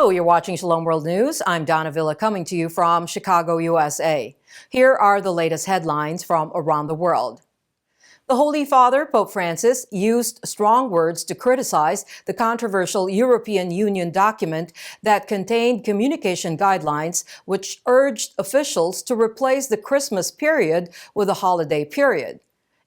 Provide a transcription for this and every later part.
Hello, you're watching Shalom World News. I'm Donna Villa coming to you from Chicago, USA. Here are the latest headlines from around the world. The Holy Father, Pope Francis, used strong words to criticize the controversial European Union document that contained communication guidelines which urged officials to replace the Christmas period with a holiday period.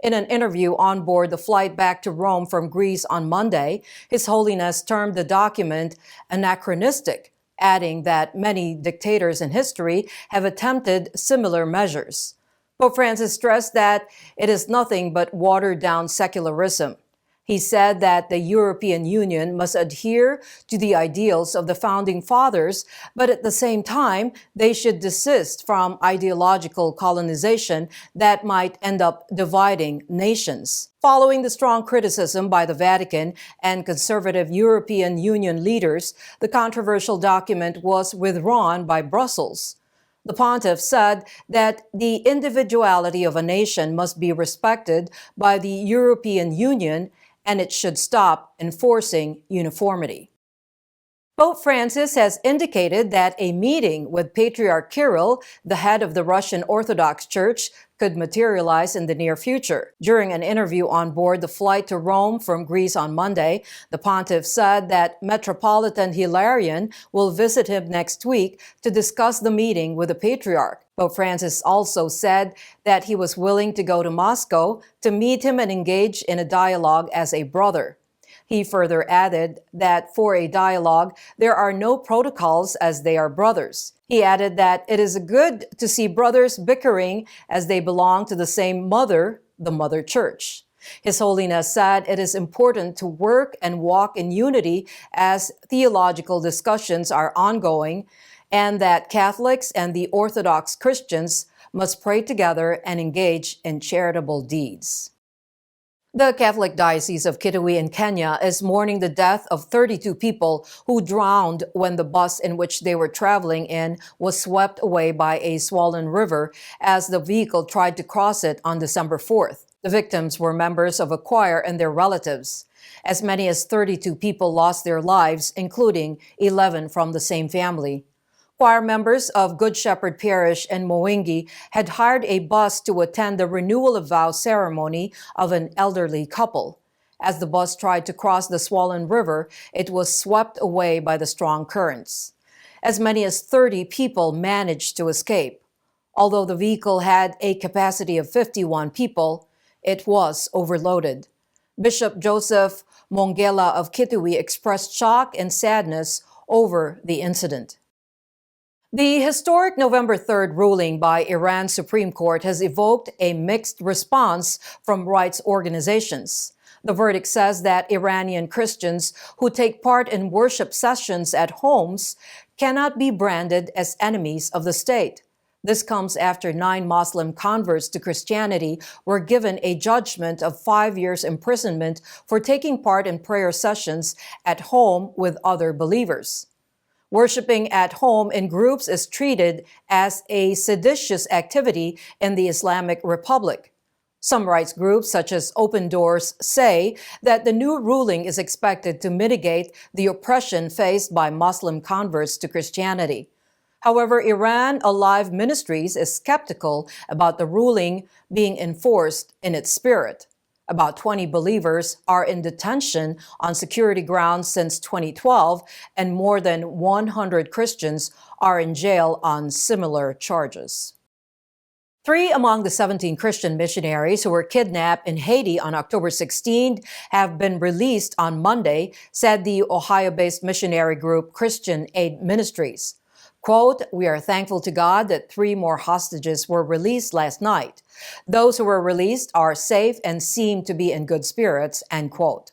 In an interview on board the flight back to Rome from Greece on Monday, His Holiness termed the document anachronistic, adding that many dictators in history have attempted similar measures. Pope Francis stressed that it is nothing but watered-down secularism. He said that the European Union must adhere to the ideals of the Founding Fathers, but at the same time, they should desist from ideological colonization that might end up dividing nations. Following the strong criticism by the Vatican and conservative European Union leaders, the controversial document was withdrawn by Brussels. The pontiff said that the individuality of a nation must be respected by the European Union and it should stop enforcing uniformity. Pope Francis has indicated that a meeting with Patriarch Kirill, the head of the Russian Orthodox Church, could materialize in the near future. During an interview on board the flight to Rome from Greece on Monday, the pontiff said that Metropolitan Hilarion will visit him next week to discuss the meeting with the Patriarch. Pope Francis also said that he was willing to go to Moscow to meet him and engage in a dialogue as a brother. He further added that for a dialogue, there are no protocols as they are brothers. He added that it is good to see brothers bickering as they belong to the same mother, the Mother Church. His Holiness said it is important to work and walk in unity as theological discussions are ongoing, and that Catholics and the Orthodox Christians must pray together and engage in charitable deeds. The Catholic Diocese of Kitui in Kenya is mourning the death of 32 people who drowned when the bus in which they were traveling in was swept away by a swollen river as the vehicle tried to cross it on December 4th. The victims were members of a choir and their relatives. As many as 32 people lost their lives, including 11 from the same family. Choir members of Good Shepherd Parish in Moingi had hired a bus to attend the renewal of vows ceremony of an elderly couple. As the bus tried to cross the swollen river, it was swept away by the strong currents. As many as 30 people managed to escape. Although the vehicle had a capacity of 51 people, it was overloaded. Bishop Joseph Mongela of Kitui expressed shock and sadness over the incident. The historic November 3rd ruling by Iran's Supreme Court has evoked a mixed response from rights organizations. The verdict says that Iranian Christians who take part in worship sessions at homes cannot be branded as enemies of the state. This comes after 9 Muslim converts to Christianity were given a judgment of 5 years imprisonment for taking part in prayer sessions at home with other believers. Worshipping at home in groups is treated as a seditious activity in the Islamic Republic. Some rights groups, such as Open Doors, say that the new ruling is expected to mitigate the oppression faced by Muslim converts to Christianity. However, Iran Alive Ministries is skeptical about the ruling being enforced in its spirit. About 20 believers are in detention on security grounds since 2012, and more than 100 Christians are in jail on similar charges. 3 among the 17 Christian missionaries who were kidnapped in Haiti on October 16 have been released on Monday, said the Ohio-based missionary group Christian Aid Ministries. Quote, "We are thankful to God that 3 more hostages were released last night. Those who were released are safe and seem to be in good spirits," end quote.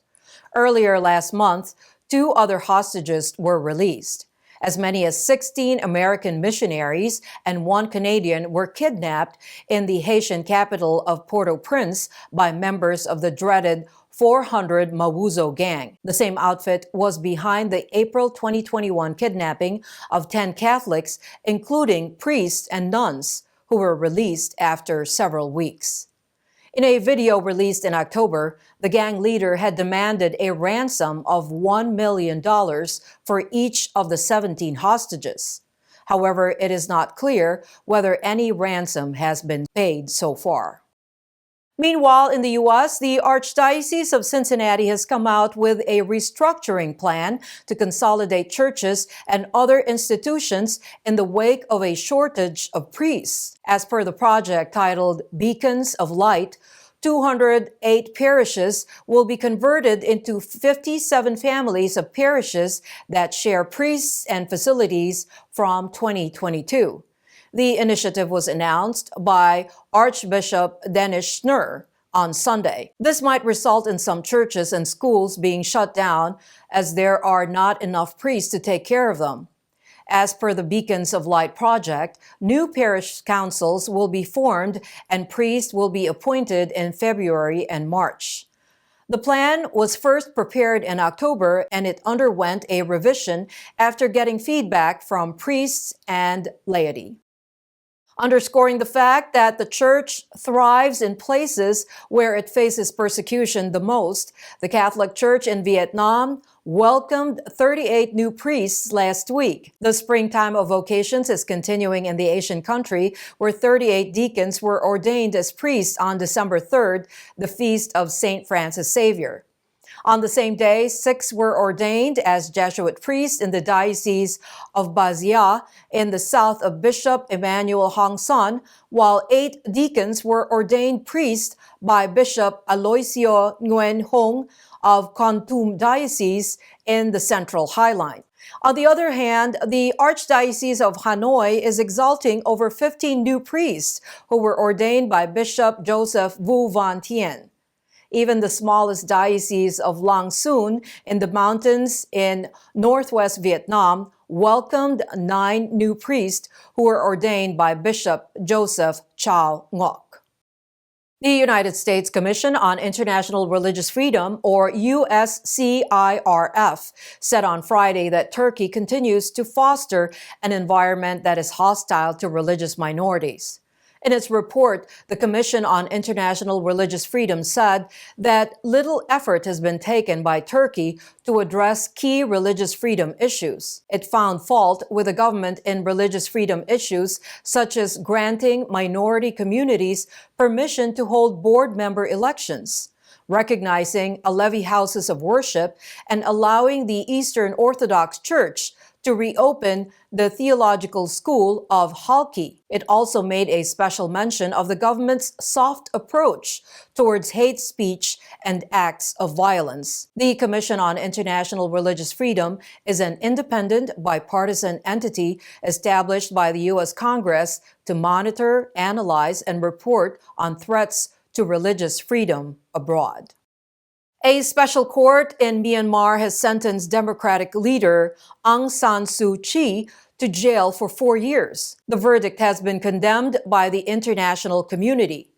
Earlier last month, 2 other hostages were released. As many as 16 American missionaries and 1 Canadian were kidnapped in the Haitian capital of Port-au-Prince by members of the dreaded 400 Mawuzo gang. The same outfit was behind the April 2021 kidnapping of 10 Catholics, including priests and nuns, who were released after several weeks. In a video released in October, the gang leader had demanded a ransom of $1 million for each of the 17 hostages. However, it is not clear whether any ransom has been paid so far. Meanwhile, in the U.S., the Archdiocese of Cincinnati has come out with a restructuring plan to consolidate churches and other institutions in the wake of a shortage of priests. As per the project titled Beacons of Light, 208 parishes will be converted into 57 families of parishes that share priests and facilities from 2022. The initiative was announced by Archbishop Dennis Schnurr on Sunday. This might result in some churches and schools being shut down as there are not enough priests to take care of them. As per the Beacons of Light project, new parish councils will be formed and priests will be appointed in February and March. The plan was first prepared in October and it underwent a revision after getting feedback from priests and laity. Underscoring the fact that the church thrives in places where it faces persecution the most, the Catholic Church in Vietnam welcomed 38 new priests last week. The springtime of vocations is continuing in the Asian country, where 38 deacons were ordained as priests on December 3rd, the feast of St. Francis Xavier. On the same day, 6 were ordained as Jesuit priests in the diocese of Bazia in the south of Bishop Emmanuel Hong Son, while 8 deacons were ordained priests by Bishop Aloisio Nguyen Hong of Kon Tum Diocese in the Central Highline. On the other hand, the Archdiocese of Hanoi is exalting over 15 new priests who were ordained by Bishop Joseph Vu Van Thien. Even the smallest diocese of Lang Son in the mountains in northwest Vietnam welcomed 9 new priests who were ordained by Bishop Joseph Chow Ngoc. The United States Commission on International Religious Freedom, or USCIRF, said on Friday that Turkey continues to foster an environment that is hostile to religious minorities. In its report, the Commission on International Religious Freedom said that little effort has been taken by Turkey to address key religious freedom issues. It found fault with the government in religious freedom issues, such as granting minority communities permission to hold board member elections, recognizing Alevi houses of worship, and allowing the Eastern Orthodox Church to reopen the theological school of Halki. It also made a special mention of the government's soft approach towards hate speech and acts of violence. The Commission on International Religious Freedom is an independent, bipartisan entity established by the U.S. Congress to monitor, analyze, and report on threats to religious freedom abroad. A special court in Myanmar has sentenced Democratic leader Aung San Suu Kyi to jail for 4 years. The verdict has been condemned by the international community.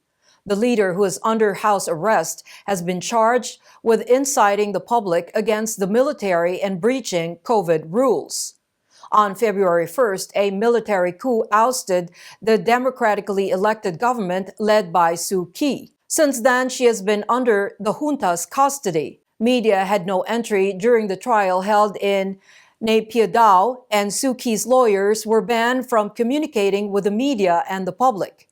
The leader, who is under house arrest, has been charged with inciting the public against the military and breaching COVID rules. On February 1st, a military coup ousted the democratically elected government led by Suu Kyi. Since then, she has been under the junta's custody. Media had no entry during the trial held in Naypyidaw, and Suu Kyi's lawyers were banned from communicating with the media and the public.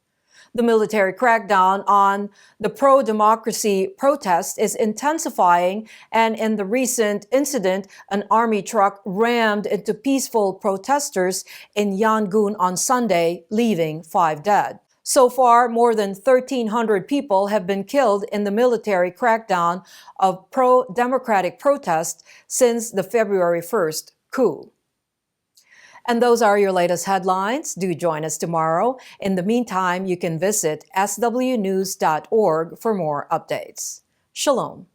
The military crackdown on the pro-democracy protest is intensifying, and in the recent incident, an army truck rammed into peaceful protesters in Yangon on Sunday, leaving 5 dead. So far, more than 1,300 people have been killed in the military crackdown of pro-democratic protests since the February 1st coup. And those are your latest headlines. Do join us tomorrow. In the meantime, you can visit swnews.org for more updates. Shalom.